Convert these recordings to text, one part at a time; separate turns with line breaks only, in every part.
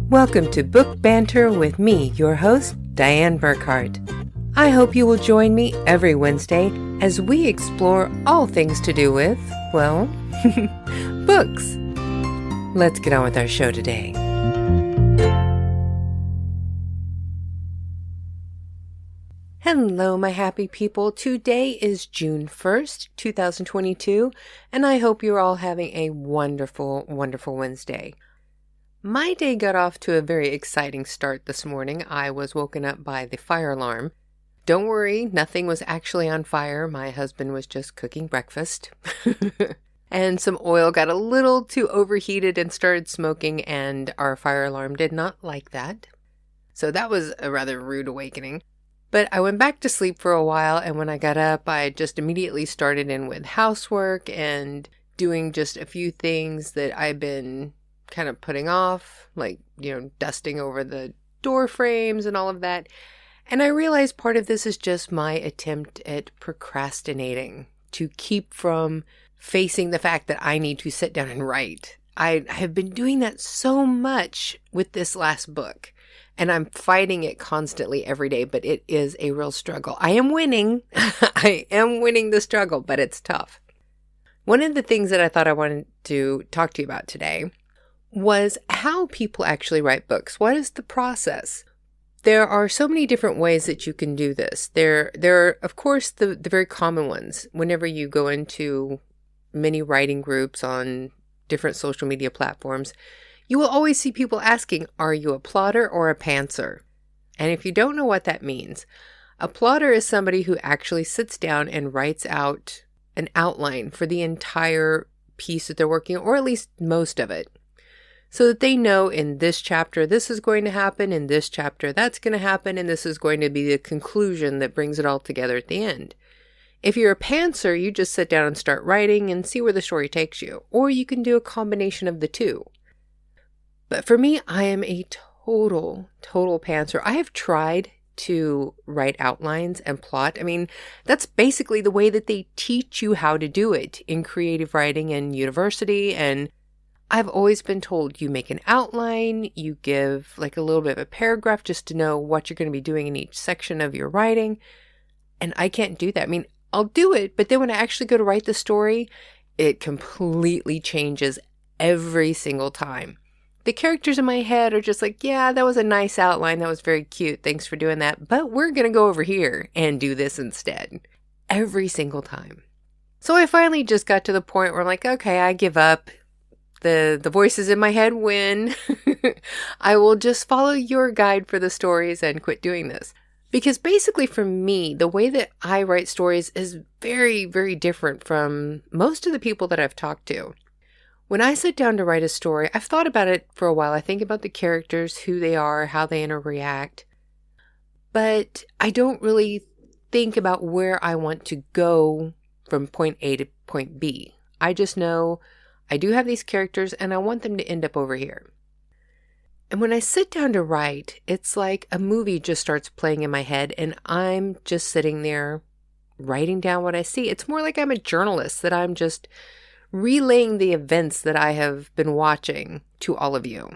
Welcome to Book Banter with me, your host, Diane Burkhart. I hope you will join me every Wednesday as we explore all things to do with, well, books. Let's get on with our show today. Hello, my happy people. Today is June 1st, 2022, and I hope you're all having a wonderful, wonderful Wednesday. My day got off to a very exciting start this morning. I was woken up by the fire alarm. Don't worry, nothing was actually on fire. My husband was just cooking breakfast. And some oil got a little too overheated and started smoking, and our fire alarm did not like that. So that was a rather rude awakening. But I went back to sleep for a while, and when I got up, I just immediately started in with housework and doing just a few things that I've been kind of putting off, like, dusting over the door frames and all of that. And I realized part of this is just my attempt at procrastinating, to keep from facing the fact that I need to sit down and write. I have been doing that so much with this last book, and I'm fighting it constantly every day, but it is a real struggle. I am winning. I am winning the struggle, but it's tough. One of the things that I thought I wanted to talk to you about today was how people actually write books. What is the process? There are so many different ways that you can do this. There are, of course, the very common ones. Whenever you go into many writing groups on different social media platforms, you will always see people asking, are you a plotter or a pantser? And if you don't know what that means, a plotter is somebody who actually sits down and writes out an outline for the entire piece that they're working on, or at least most of it, so that they know in this chapter this is going to happen, in this chapter that's going to happen, and this is going to be the conclusion that brings it all together at the end. If you're a pantser, you just sit down and start writing and see where the story takes you. Or you can do a combination of the two. But for me, I am a total pantser. I have tried to write outlines and plot. I mean, that's basically the way that they teach you how to do it in creative writing in university. And I've always been told you make an outline, you give like a little bit of a paragraph just to know what you're going to be doing in each section of your writing. And I can't do that. I mean, I'll do it, but then when I actually go to write the story, it completely changes every single time. The characters in my head are just like, yeah, that was a nice outline. That was very cute. Thanks for doing that. But we're going to go over here and do this instead. Every single time. So I finally just got to the point where I'm like, okay, I give up. The voices in my head win. I will just follow your guide for the stories and quit doing this. Because basically for me, the way that I write stories is very, very different from most of the people that I've talked to. When I sit down to write a story, I've thought about it for a while. I think about the characters, who they are, how they interact. But I don't really think about where I want to go from point A to point B. I just know I do have these characters and I want them to end up over here. And when I sit down to write, it's like a movie just starts playing in my head and I'm just sitting there writing down what I see. It's more like I'm a journalist, that I'm just relaying the events that I have been watching to all of you.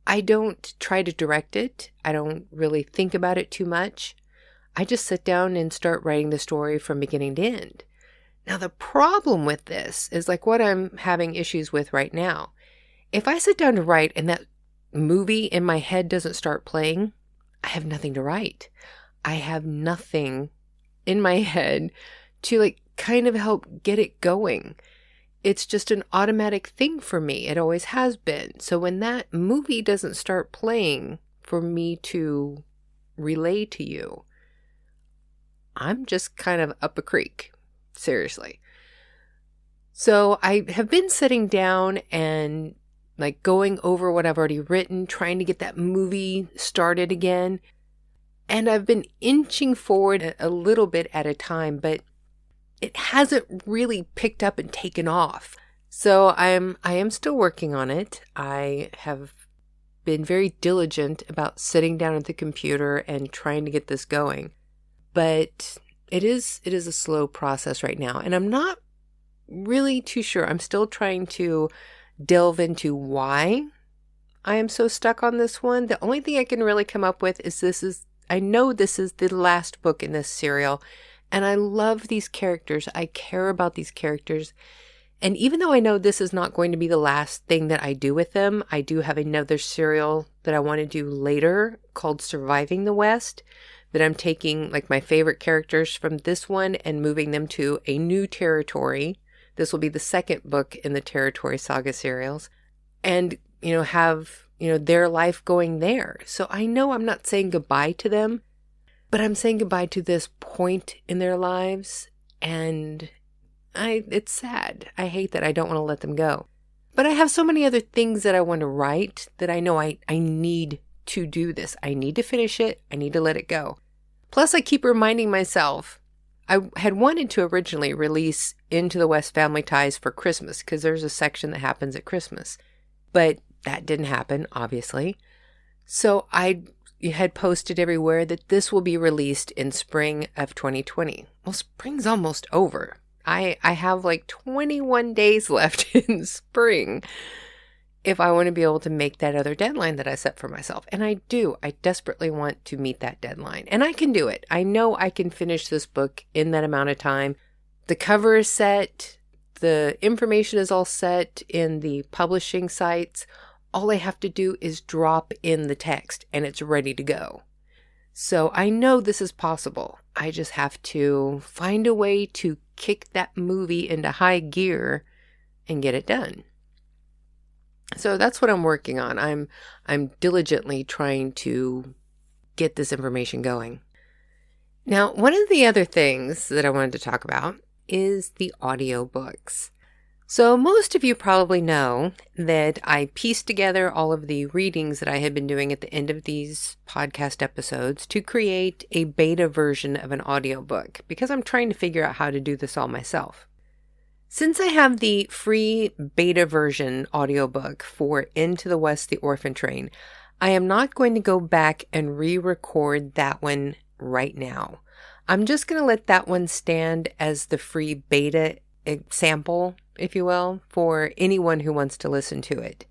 I don't try to direct it. I don't really think about it too much. I just sit down and start writing the story from beginning to end. Now, the problem with this is like what I'm having issues with right now. If I sit down to write and that movie in my head doesn't start playing, I have nothing to write. I have nothing in my head to kind of help get it going. It's just an automatic thing for me. It always has been. So when that movie doesn't start playing for me to relay to you, I'm just kind of up a creek. Seriously. So I have been sitting down and going over what I've already written, trying to get that movie started again. And I've been inching forward a little bit at a time, but it hasn't really picked up and taken off. So I am still working on it. I have been very diligent about sitting down at the computer and trying to get this going. But it is a slow process right now, and I'm not really too sure. I'm still trying to delve into why I am so stuck on this one. The only thing I can really come up with is I know this is the last book in this serial, and I love these characters. I care about these characters. And even though I know this is not going to be the last thing that I do with them, I do have another serial that I want to do later called Surviving the West, that I'm taking like my favorite characters from this one and moving them to a new territory. This will be the second book in the Territory Saga serials, and, have, their life going there. So I know I'm not saying goodbye to them, but I'm saying goodbye to this point in their lives, and it's sad. I hate that I don't want to let them go. But I have so many other things that I want to write that I know I need to do this. I need to finish it. I need to let it go. Plus, I keep reminding myself, I had wanted to originally release Into the West Family Ties for Christmas because there's a section that happens at Christmas. But that didn't happen, obviously. So I had posted everywhere that this will be released in spring of 2020. Well, spring's almost over. I have like 21 days left in spring if I want to be able to make that other deadline that I set for myself. And I do. I desperately want to meet that deadline. And I can do it. I know I can finish this book in that amount of time. The cover is set. The information is all set in the publishing sites. All I have to do is drop in the text and it's ready to go. So I know this is possible. I just have to find a way to kick that movie into high gear and get it done. So that's what I'm working on. I'm diligently trying to get this information going. Now, one of the other things that I wanted to talk about is the audiobooks. So most of you probably know that I pieced together all of the readings that I had been doing at the end of these podcast episodes to create a beta version of an audiobook because I'm trying to figure out how to do this all myself. Since I have the free beta version audiobook for Into the West, the Orphan Train, I am not going to go back and re-record that one right now. I'm just going to let that one stand as the free beta sample, if you will, for anyone who wants to listen to it.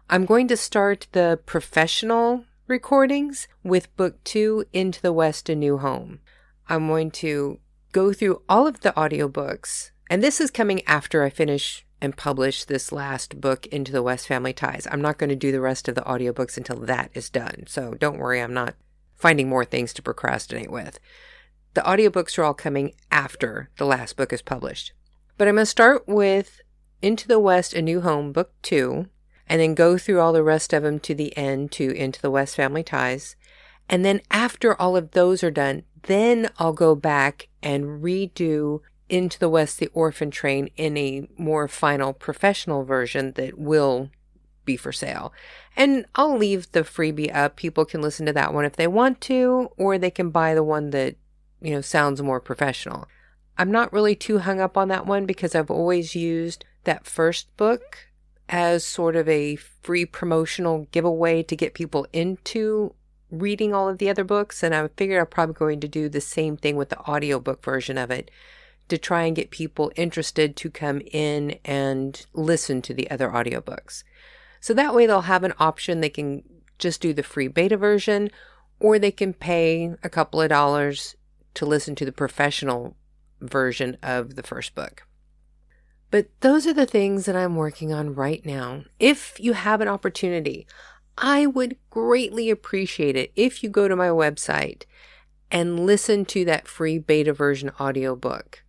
I'm going to start the professional recordings with Book 2, Into the West, A New Home. I'm going to go through all of the audiobooks, and this is coming after I finish and publish this last book, Into the West Family Ties. I'm not going to do the rest of the audiobooks until that is done, so don't worry, I'm not finding more things to procrastinate with. The audiobooks are all coming after the last book is published. But I'm going to start with Into the West, A New Home, Book 2, and then go through all the rest of them to the end to Into the West Family Ties. And then after all of those are done, then I'll go back and redo Into the West, the Orphan Train in a more final professional version that will be for sale. And I'll leave the freebie up. People can listen to that one if they want to, or they can buy the one that, sounds more professional. I'm not really too hung up on that one because I've always used that first book as sort of a free promotional giveaway to get people into reading all of the other books. And I figured I'm probably going to do the same thing with the audiobook version of it to try and get people interested to come in and listen to the other audiobooks. So that way they'll have an option. They can just do the free beta version, or they can pay a couple of dollars to listen to the professional version of the first book. But those are the things that I'm working on right now. If you have an opportunity, I would greatly appreciate it if you go to my website and listen to that free beta version audiobook,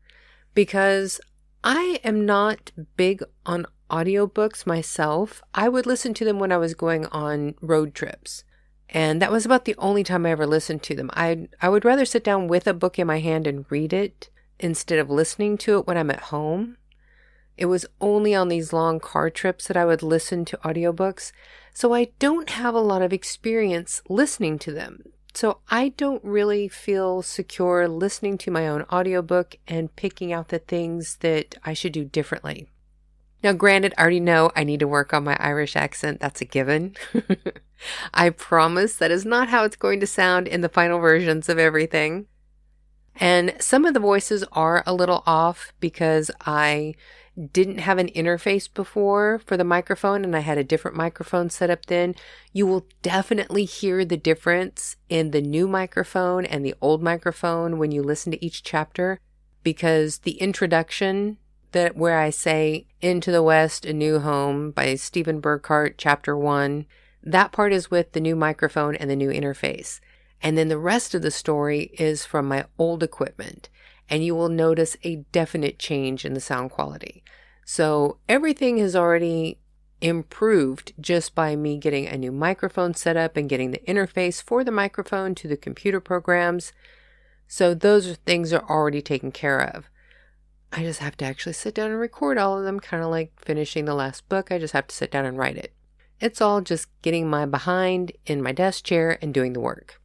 because I am not big on audiobooks myself. I would listen to them when I was going on road trips. And that was about the only time I ever listened to them. I would rather sit down with a book in my hand and read it instead of listening to it when I'm at home. It was only on these long car trips that I would listen to audiobooks. So I don't have a lot of experience listening to them. So I don't really feel secure listening to my own audiobook and picking out the things that I should do differently. Now, granted, I already know I need to work on my Irish accent. That's a given. I promise that is not how it's going to sound in the final versions of everything. And some of the voices are a little off because I didn't have an interface before for the microphone and I had a different microphone set up then, you will definitely hear the difference in the new microphone and the old microphone when you listen to each chapter, because the introduction where I say Into the West, A New Home by Stephen Burkhart, chapter 1, that part is with the new microphone and the new interface. And then the rest of the story is from my old equipment. And you will notice a definite change in the sound quality. So everything has already improved just by me getting a new microphone set up and getting the interface for the microphone to the computer programs. So those things are already taken care of. I just have to actually sit down and record all of them, kind of like finishing the last book. I just have to sit down and write it. It's all just getting my behind in my desk chair and doing the work.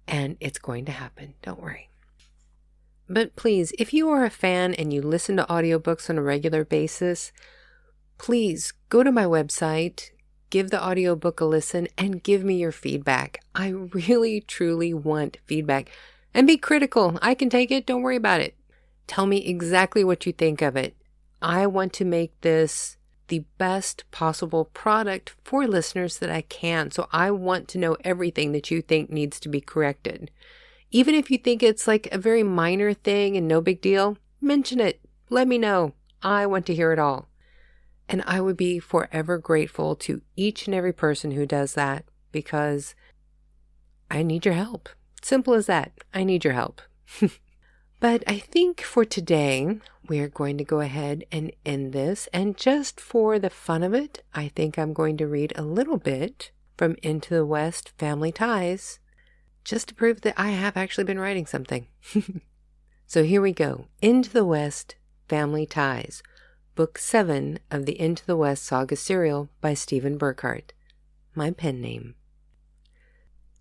And it's going to happen, don't worry. But please, if you are a fan and you listen to audiobooks on a regular basis, please go to my website, give the audiobook a listen, and give me your feedback. I really, truly want feedback. And be critical. I can take it. Don't worry about it. Tell me exactly what you think of it. I want to make this the best possible product for listeners that I can. So I want to know everything that you think needs to be corrected. Even if you think it's like a very minor thing and no big deal, mention it. Let me know. I want to hear it all. And I would be forever grateful to each and every person who does that, because I need your help. Simple as that. I need your help. But I think for today, we're going to go ahead and end this. And just for the fun of it, I think I'm going to read a little bit from Into the West, Family Ties, just to prove that I have actually been writing something. So here we go. Into the West, Family Ties, Book 7 of the Into the West Saga serial by Stephen Burkhart. My pen name.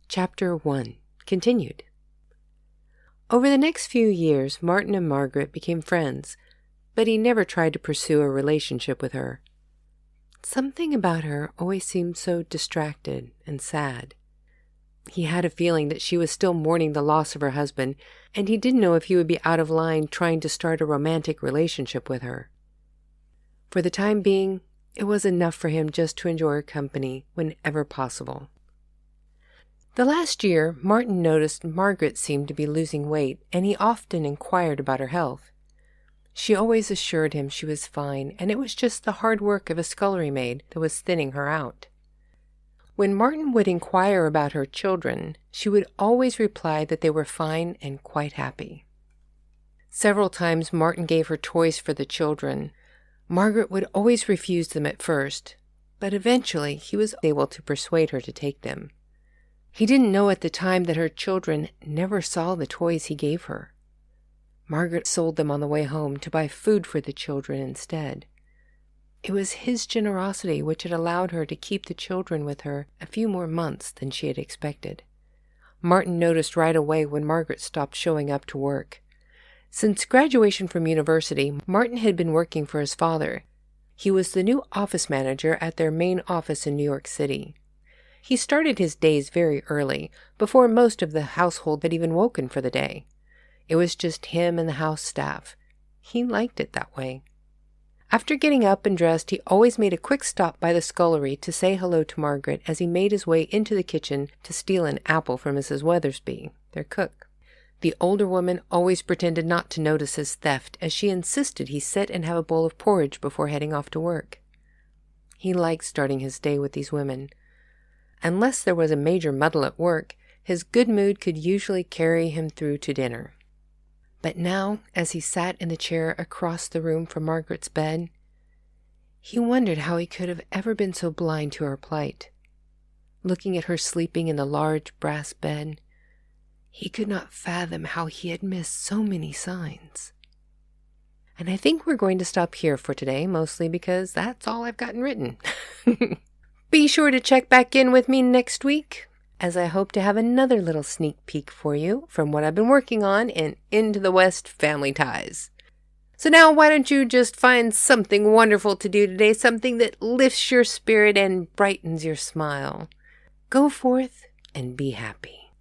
Chapter 1. Continued. Over the next few years, Martin and Margaret became friends, but he never tried to pursue a relationship with her. Something about her always seemed so distracted and sad. He had a feeling that she was still mourning the loss of her husband, and he didn't know if he would be out of line trying to start a romantic relationship with her. For the time being, it was enough for him just to enjoy her company whenever possible. The last year, Martin noticed Margaret seemed to be losing weight, and he often inquired about her health. She always assured him she was fine, and it was just the hard work of a scullery maid that was thinning her out. When Martin would inquire about her children, she would always reply that they were fine and quite happy. Several times Martin gave her toys for the children. Margaret would always refuse them at first, but eventually he was able to persuade her to take them. He didn't know at the time that her children never saw the toys he gave her. Margaret sold them on the way home to buy food for the children instead. It was his generosity which had allowed her to keep the children with her a few more months than she had expected. Martin noticed right away when Margaret stopped showing up to work. Since graduation from university, Martin had been working for his father. He was the new office manager at their main office in New York City. He started his days very early, before most of the household had even woken for the day. It was just him and the house staff. He liked it that way. After getting up and dressed, he always made a quick stop by the scullery to say hello to Margaret as he made his way into the kitchen to steal an apple from Mrs. Weathersby, their cook. The older woman always pretended not to notice his theft, as she insisted he sit and have a bowl of porridge before heading off to work. He liked starting his day with these women. Unless there was a major muddle at work, his good mood could usually carry him through to dinner. But now, as he sat in the chair across the room from Margaret's bed, he wondered how he could have ever been so blind to her plight. Looking at her sleeping in the large brass bed, he could not fathom how he had missed so many signs. And I think we're going to stop here for today, mostly because that's all I've gotten written. Be sure to check back in with me next week, as I hope to have another little sneak peek for you from what I've been working on in Into the West Family Ties. So now why don't you just find something wonderful to do today, something that lifts your spirit and brightens your smile. Go forth and be happy.